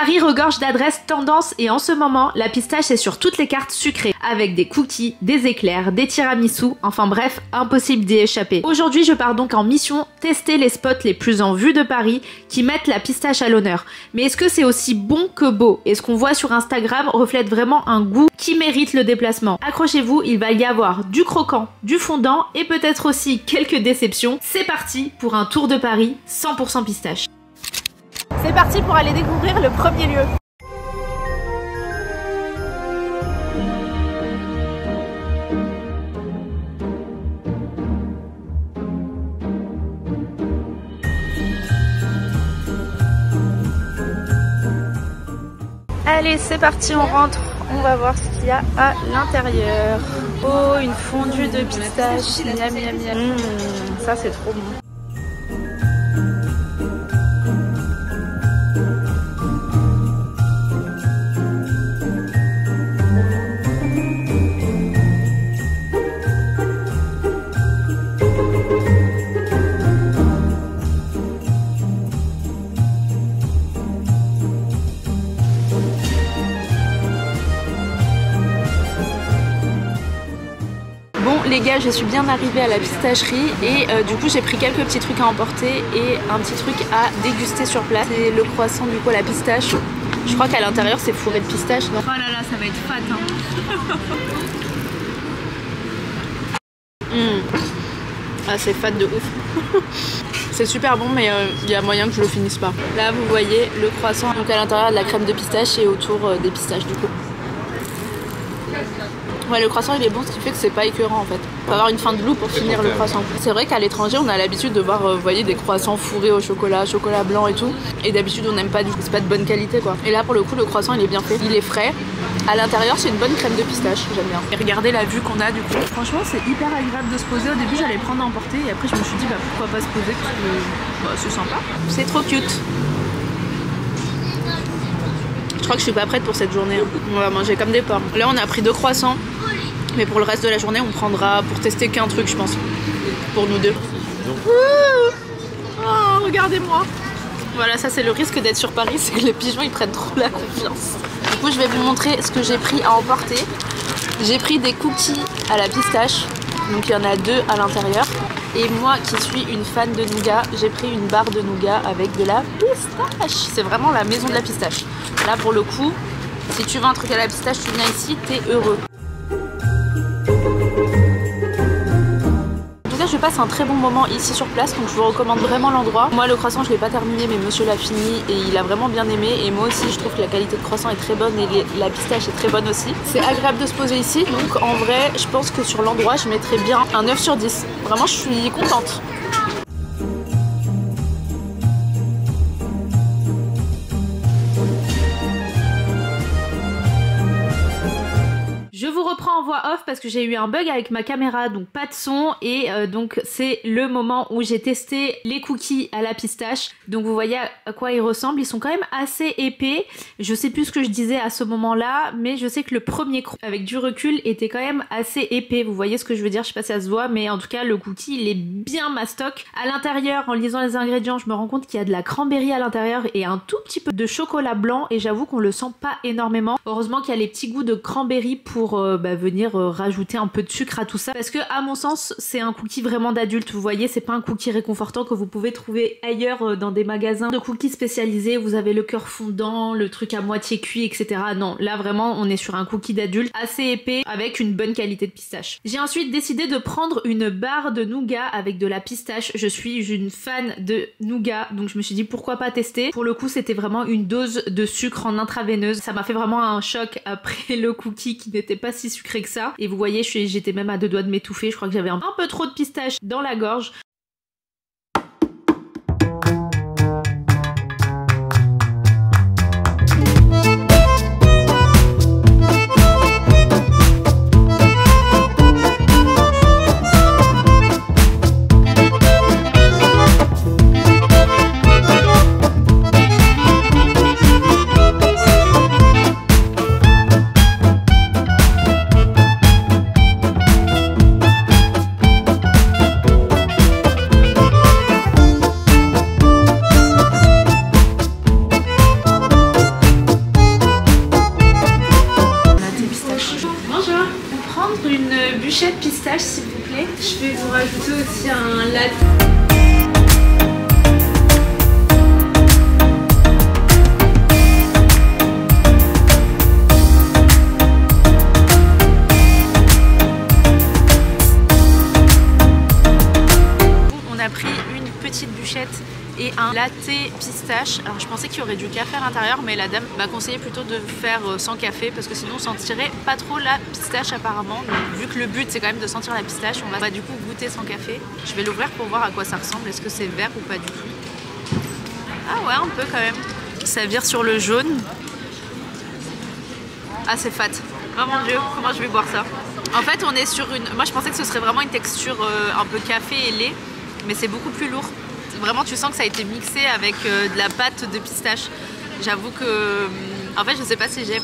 Paris regorge d'adresses tendances et en ce moment, la pistache est sur toutes les cartes sucrées, avec des cookies, des éclairs, des tiramisu, enfin bref, impossible d'y échapper. Aujourd'hui, je pars donc en mission tester les spots les plus en vue de Paris qui mettent la pistache à l'honneur. Mais est-ce que c'est aussi bon que beau? Et ce qu'on voit sur Instagram reflète vraiment un goût qui mérite le déplacement. Accrochez-vous, il va y avoir du croquant, du fondant et peut-être aussi quelques déceptions. C'est parti pour un tour de Paris 100% pistache. C'est parti pour aller découvrir le premier lieu. Allez, c'est parti, on rentre. On va voir ce qu'il y a à l'intérieur. Oh, une fondue de pistache. Miam, miam, miam. Ça, c'est trop bon. Bon les gars, je suis bien arrivée à la pistacherie et du coup j'ai pris quelques petits trucs à emporter et un petit truc à déguster sur place. C'est le croissant du coup à la pistache. Je crois qu'à l'intérieur c'est fourré de pistache. Donc... Oh là là, ça va être fat hein. Ah c'est fat de ouf. C'est super bon mais il y a moyen que je le finisse pas. Là vous voyez le croissant, donc à l'intérieur de la crème de pistache et autour des pistaches du coup. Ouais, le croissant il est bon, ce qui fait que c'est pas écœurant en fait. Faut avoir une faim de loup pour finir le croissant. C'est vrai qu'à l'étranger on a l'habitude de voir, vous voyez, des croissants fourrés au chocolat, chocolat blanc et tout. Et d'habitude on n'aime pas du tout, c'est pas de bonne qualité quoi. Et là pour le coup le croissant il est bien fait, il est frais. À l'intérieur c'est une bonne crème de pistache, j'aime bien. Et regardez la vue qu'on a du coup. Franchement c'est hyper agréable de se poser. Au début j'allais prendre à emporter et après je me suis dit bah pourquoi pas se poser parce que bah, c'est sympa. C'est trop cute. Je crois que je suis pas prête pour cette journée. On va manger comme des porcs. Là on a pris 2 croissants. Mais pour le reste de la journée, on prendra pour tester qu'un truc, je pense. Pour nous deux. Oh, regardez-moi. Voilà, ça c'est le risque d'être sur Paris, c'est que les pigeons ils prennent trop la confiance. Du coup, je vais vous montrer ce que j'ai pris à emporter. J'ai pris des cookies à la pistache. Donc il y en a 2 à l'intérieur. Et moi qui suis une fan de nougat, j'ai pris une barre de nougat avec de la pistache. C'est vraiment la maison de la pistache. Là pour le coup, si tu veux un truc à la pistache, tu viens ici, t'es heureux. En tout cas je passe un très bon moment ici sur place, donc je vous recommande vraiment l'endroit. Moi le croissant je l'ai pas terminé mais monsieur l'a fini et il a vraiment bien aimé. Et moi aussi je trouve que la qualité de croissant est très bonne et la pistache est très bonne aussi. C'est agréable de se poser ici, donc en vrai je pense que sur l'endroit je mettrais bien un 9 sur 10. Vraiment je suis contente. Je vous reprends en voix off parce que j'ai eu un bug avec ma caméra, donc pas de son. Et donc c'est le moment où j'ai testé les cookies à la pistache. Donc vous voyez à quoi ils ressemblent. Ils sont quand même assez épais. Je sais plus ce que je disais à ce moment-là, mais je sais que le premier avec du recul était quand même assez épais. Vous voyez ce que je veux dire? Je sais pas si ça se voit, mais en tout cas le cookie il est bien mastoc. À l'intérieur, en lisant les ingrédients, je me rends compte qu'il y a de la cranberry à l'intérieur et un tout petit peu de chocolat blanc. Et j'avoue qu'on le sent pas énormément. Heureusement qu'il y a les petits goûts de cranberry pour venir rajouter un peu de sucre à tout ça, parce que à mon sens c'est un cookie vraiment d'adulte. Vous voyez, c'est pas un cookie réconfortant que vous pouvez trouver ailleurs dans des magasins de cookies spécialisés. Vous avez le cœur fondant, le truc à moitié cuit, etc. Non, là vraiment on est sur un cookie d'adulte assez épais avec une bonne qualité de pistache. J'ai ensuite décidé de prendre une barre de nougat avec de la pistache. Je suis une fan de nougat, donc je me suis dit pourquoi pas tester. Pour le coup c'était vraiment une dose de sucre en intraveineuse. Ça m'a fait vraiment un choc après le cookie qui n'était pas si sucré que ça. Et vous voyez, j'étais même à 2 doigts de m'étouffer. Je crois que j'avais un peu trop de pistache dans la gorge. bûchette pistache s'il vous plaît. Je vais vous rajouter aussi un latte. On a pris une petite bûchette et un latte pistache. Alors je pensais qu'il y aurait du café à l'intérieur, mais la dame m'a conseillé plutôt de faire sans café parce que sinon on sentirait pas trop la pistache apparemment. Donc, vu que le but c'est quand même de sentir la pistache, on va du coup goûter sans café. Je vais l'ouvrir pour voir à quoi ça ressemble. Est-ce que c'est vert ou pas du tout? Ah ouais, un peu quand même. Ça vire sur le jaune. Ah c'est fat. Oh mon dieu, comment je vais boire ça? En fait on est sur une... Moi je pensais que ce serait vraiment une texture un peu café et lait, mais c'est beaucoup plus lourd. Vraiment tu sens que ça a été mixé avec de la pâte de pistache. J'avoue que... En fait je sais pas si j'aime.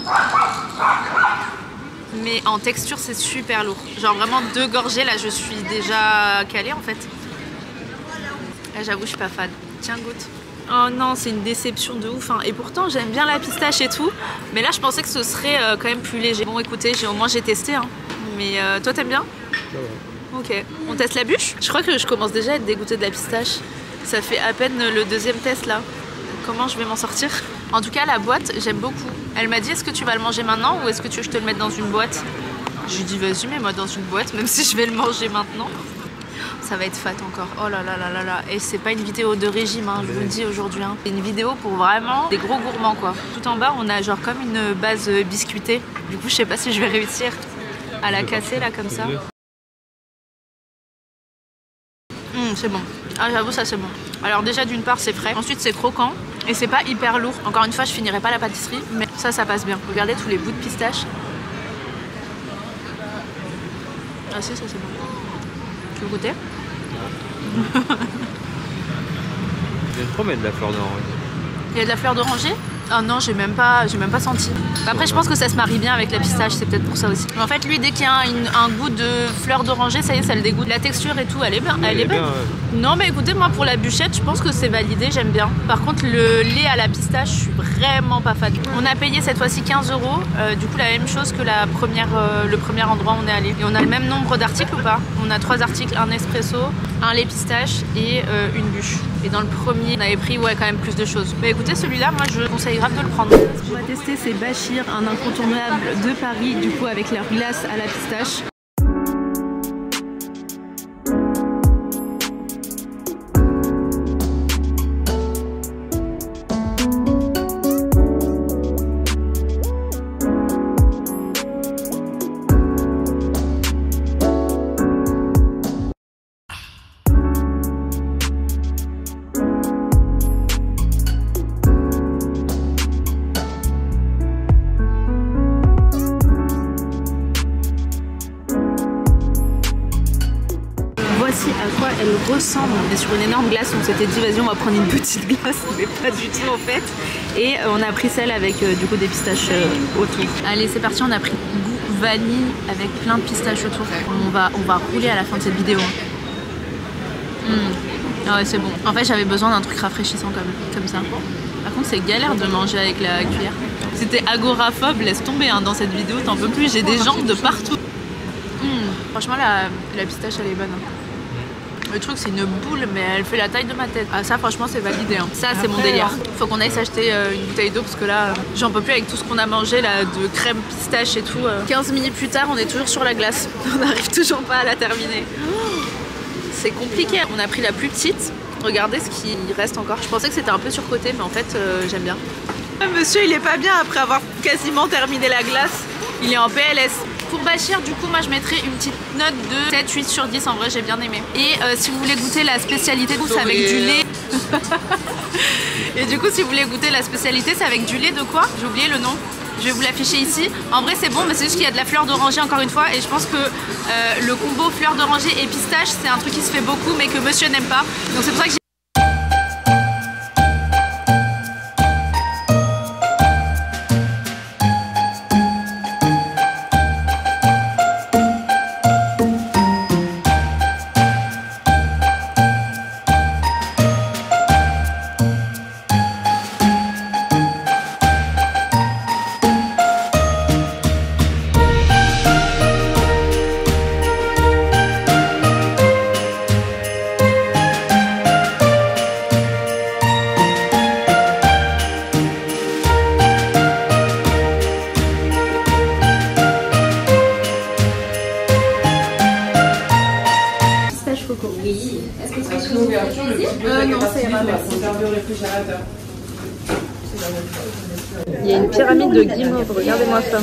Mais en texture c'est super lourd. Genre vraiment 2 gorgées là je suis déjà calée en fait. Là j'avoue je suis pas fan. Tiens goûte. Oh non c'est une déception de ouf hein. Et pourtant j'aime bien la pistache et tout. Mais là je pensais que ce serait quand même plus léger. Bon écoutez au moins j'ai testé hein. Mais toi t'aimes bien? Ok. On teste la bûche? Je crois que je commence déjà à être dégoûtée de la pistache. Ça fait à peine le 2e test là. Comment je vais m'en sortir? En tout cas la boîte j'aime beaucoup. Elle m'a dit est-ce que tu vas le manger maintenant ou est-ce que tu veux que je te le mette dans une boîte? Je lui ai dit vas-y mets-moi dans une boîte même si je vais le manger maintenant. Ça va être fat encore. Oh là là là là là. Et c'est pas une vidéo de régime hein, je vous le dis aujourd'hui hein. C'est une vidéo pour vraiment des gros gourmands quoi. Tout en bas on a genre comme une base biscuitée. Du coup je sais pas si je vais réussir à la casser là comme ça. C'est bon. Ah j'avoue ça c'est bon. Alors déjà d'une part c'est frais, ensuite c'est croquant et c'est pas hyper lourd. Encore une fois je finirai pas la pâtisserie mais ça passe bien. Regardez tous les bouts de pistache. Ah si ça c'est bon. Tu veux goûter? J'aime trop mettre de la fleur d'oranger. Il y a de la fleur d'oranger? Ah non j'ai même pas senti. Après je pense que ça se marie bien avec la pistache, c'est peut-être pour ça aussi. Mais en fait lui dès qu'il y a un goût de fleur d'oranger ça y est ça le dégoûte. La texture et tout elle est bien. Elle est belle. Bien, ouais. Non mais écoutez moi pour la bûchette je pense que c'est validé, j'aime bien. Par contre le lait à la pistache je suis vraiment pas fan. On a payé cette fois-ci 15 €. Du coup la même chose que le premier endroit où on est allé. Et on a le même nombre d'articles ou pas? On a 3 articles, un espresso, un lait pistache et une bûche. Et dans le premier on avait pris ouais quand même plus de choses. Mais écoutez celui-là moi je conseille grave de le prendre. Ce qu'on va tester c'est Bachir, un incontournable de Paris du coup avec leur glace à la pistache. Voici à quoi elle ressemble. On est sur une énorme glace, on s'était dit vas-y on va prendre une petite glace, mais pas du tout en fait. Et on a pris celle avec du coup des pistaches autour. Allez c'est parti, on a pris goût vanille avec plein de pistaches autour. On va rouler à la fin de cette vidéo. Ah ouais c'est bon. En fait j'avais besoin d'un truc rafraîchissant comme ça. Par contre c'est galère de manger avec la cuillère. Si t'es agoraphobe, laisse tomber hein. Dans cette vidéo t'en peux plus, j'ai des jambes de partout. Franchement la pistache elle est bonne. Le truc c'est une boule mais elle fait la taille de ma tête. Ah ça franchement c'est validé hein. Ça c'est mon délire. Faut qu'on aille s'acheter une bouteille d'eau parce que là j'en peux plus avec tout ce qu'on a mangé là de crème pistache et tout. 15 minutes plus tard on est toujours sur la glace. On n'arrive toujours pas à la terminer. C'est compliqué. On a pris la plus petite. Regardez ce qui reste encore. Je pensais que c'était un peu surcoté mais en fait j'aime bien. Monsieur il est pas bien après avoir quasiment terminé la glace. Il est en PLS. Pour Bachir, du coup, moi je mettrais une petite note de 7-8 sur 10. En vrai, j'ai bien aimé. Et si vous voulez goûter la spécialité, c'est avec du lait. Et du coup, si vous voulez goûter la spécialité, c'est avec du lait de quoi? J'ai oublié le nom. Je vais vous l'afficher ici. En vrai, c'est bon, mais c'est juste qu'il y a de la fleur d'oranger encore une fois. Et je pense que le combo fleur d'oranger et pistache, c'est un truc qui se fait beaucoup, mais que monsieur n'aime pas. Donc c'est pour ça que j'ai Il y a une pyramide de guimauve, regardez-moi ça.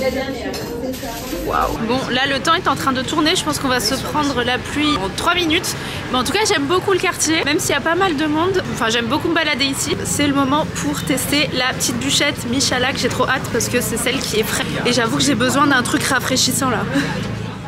Waouh. Bon, là le temps est en train de tourner, je pense qu'on va se prendre la pluie en 3 minutes. Mais en tout cas, j'aime beaucoup le quartier, même s'il y a pas mal de monde. Enfin, j'aime beaucoup me balader ici. C'est le moment pour tester la petite bûchette Michalak. J'ai trop hâte parce que c'est celle qui est fraîche. Et j'avoue que j'ai besoin d'un truc rafraîchissant là.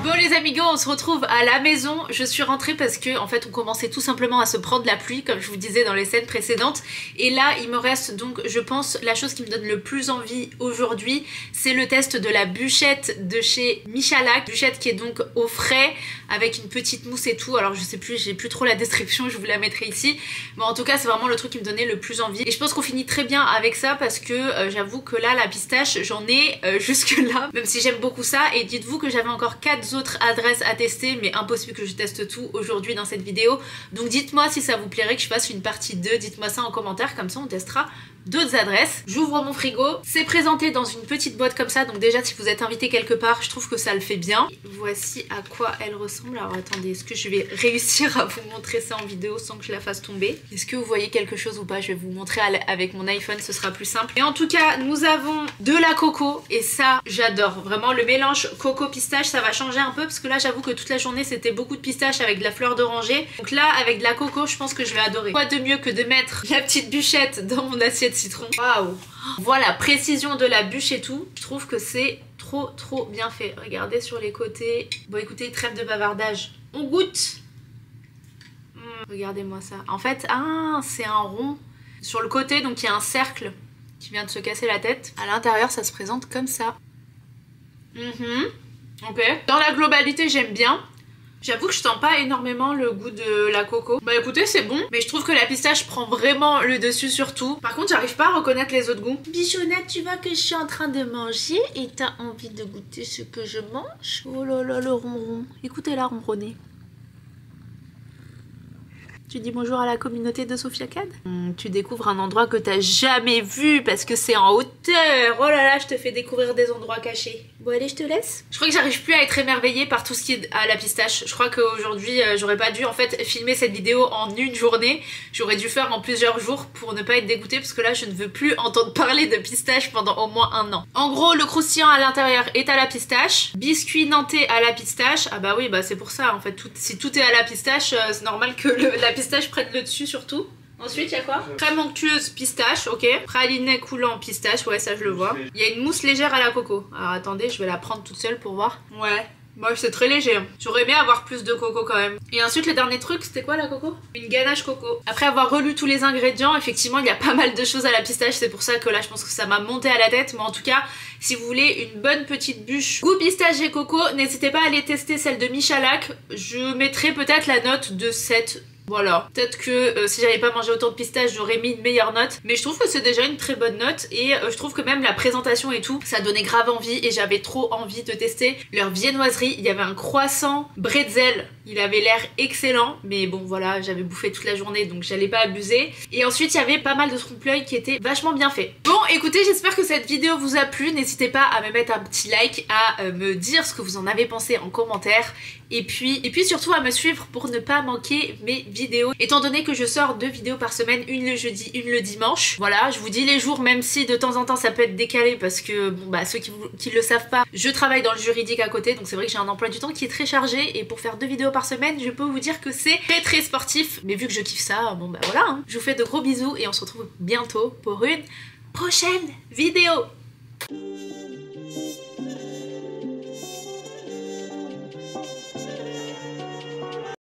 Bon les amigos, on se retrouve à la maison. Je suis rentrée parce que en fait on commençait tout simplement à se prendre la pluie comme je vous disais dans les scènes précédentes. Et là il me reste donc je pense la chose qui me donne le plus envie aujourd'hui, c'est le test de la bûchette de chez Michalak. Bûchette qui est donc au frais avec une petite mousse et tout. Alors je sais plus, j'ai plus trop la description, je vous la mettrai ici. Mais en tout cas c'est vraiment le truc qui me donnait le plus envie. Et je pense qu'on finit très bien avec ça parce que j'avoue que là la pistache j'en ai jusque là. Même si j'aime beaucoup ça. Et dites-vous que j'avais encore 4 autres adresses à tester, mais impossible que je teste tout aujourd'hui dans cette vidéo. Donc dites-moi si ça vous plairait que je fasse une partie 2, dites-moi ça en commentaire, comme ça on testera d'autres adresses. J'ouvre mon frigo, c'est présenté dans une petite boîte comme ça, donc déjà si vous êtes invité quelque part, je trouve que ça le fait bien. Voici à quoi elle ressemble. Alors attendez, est-ce que je vais réussir à vous montrer ça en vidéo sans que je la fasse tomber? Est-ce que vous voyez quelque chose ou pas? Je vais vous montrer avec mon iPhone, ce sera plus simple. Et en tout cas, nous avons de la coco, et ça j'adore. Vraiment le mélange coco-pistache, ça va changer un peu, parce que là j'avoue que toute la journée c'était beaucoup de pistache avec de la fleur d'oranger. Donc là avec de la coco, je pense que je vais adorer. Quoi de mieux que de mettre la petite bûchette dans mon assiette citron. Waouh! Voilà, précision de la bûche et tout. Je trouve que c'est trop bien fait. Regardez sur les côtés. Bon écoutez, trêve de bavardage. On goûte. Regardez-moi ça. En fait, c'est un rond. Sur le côté, donc il y a un cercle qui vient de se casser la tête. À l'intérieur, ça se présente comme ça. Ok. Dans la globalité, j'aime bien. J'avoue que je sens pas énormément le goût de la coco. Bah écoutez, c'est bon, mais je trouve que la pistache prend vraiment le dessus sur tout. Par contre, j'arrive pas à reconnaître les autres goûts. Bichonnette, tu vois que je suis en train de manger et t'as envie de goûter ce que je mange? Oh là là, le ronron. Écoutez-la ronronner. Tu dis bonjour à la communauté de Sophia Cad. Tu découvres un endroit que t'as jamais vu parce que c'est en hauteur. Oh là là, je te fais découvrir des endroits cachés. Bon allez, je te laisse. Je crois que j'arrive plus à être émerveillée par tout ce qui est à la pistache. Je crois qu'aujourd'hui, j'aurais pas dû en fait filmer cette vidéo en une journée. J'aurais dû faire en plusieurs jours pour ne pas être dégoûtée parce que là, je ne veux plus entendre parler de pistache pendant au moins 1 an. En gros, le croustillant à l'intérieur est à la pistache. Biscuit nantais à la pistache. Ah bah oui, bah c'est pour ça en fait. Si tout est à la pistache, c'est normal que la pistache prenne le dessus surtout. Ensuite, il y a quoi? Crème onctueuse pistache, ok. Praliné coulant pistache, ouais, ça je le vois. Il y a une mousse légère à la coco. Alors attendez, je vais la prendre toute seule pour voir. Ouais. Moi, c'est très léger. J'aurais aimé avoir plus de coco quand même. Et ensuite, le dernier truc, c'était quoi la coco? Une ganache coco. Après avoir relu tous les ingrédients, effectivement, il y a pas mal de choses à la pistache. C'est pour ça que là, je pense que ça m'a monté à la tête. Mais en tout cas, si vous voulez une bonne petite bûche goût pistache et coco, n'hésitez pas à aller tester celle de Michalak. Je mettrai peut-être la note de 7. Voilà, peut-être que si j'avais pas mangé autant de pistaches, j'aurais mis une meilleure note. Mais je trouve que c'est déjà une très bonne note. Et je trouve que même la présentation et tout, ça donnait grave envie. Et j'avais trop envie de tester leur viennoiserie. Il y avait un croissant bretzel. Il avait l'air excellent. Mais bon voilà, j'avais bouffé toute la journée, donc j'allais pas abuser. Et ensuite, il y avait pas mal de trompe-l'œil qui étaient vachement bien faits. Bon, écoutez, j'espère que cette vidéo vous a plu. N'hésitez pas à me mettre un petit like, à me dire ce que vous en avez pensé en commentaire. Et puis surtout à me suivre pour ne pas manquer mes vidéos. Étant donné que je sors 2 vidéos par semaine, une le jeudi, une le dimanche. Voilà, je vous dis les jours, même si de temps en temps ça peut être décalé parce que, bon bah ceux qui le savent pas, je travaille dans le juridique à côté, donc c'est vrai que j'ai un emploi du temps qui est très chargé. Et pour faire 2 vidéos par semaine, je peux vous dire que c'est très sportif. Mais vu que je kiffe ça, bon bah voilà, hein. Je vous fais de gros bisous et on se retrouve bientôt pour une prochaine vidéo.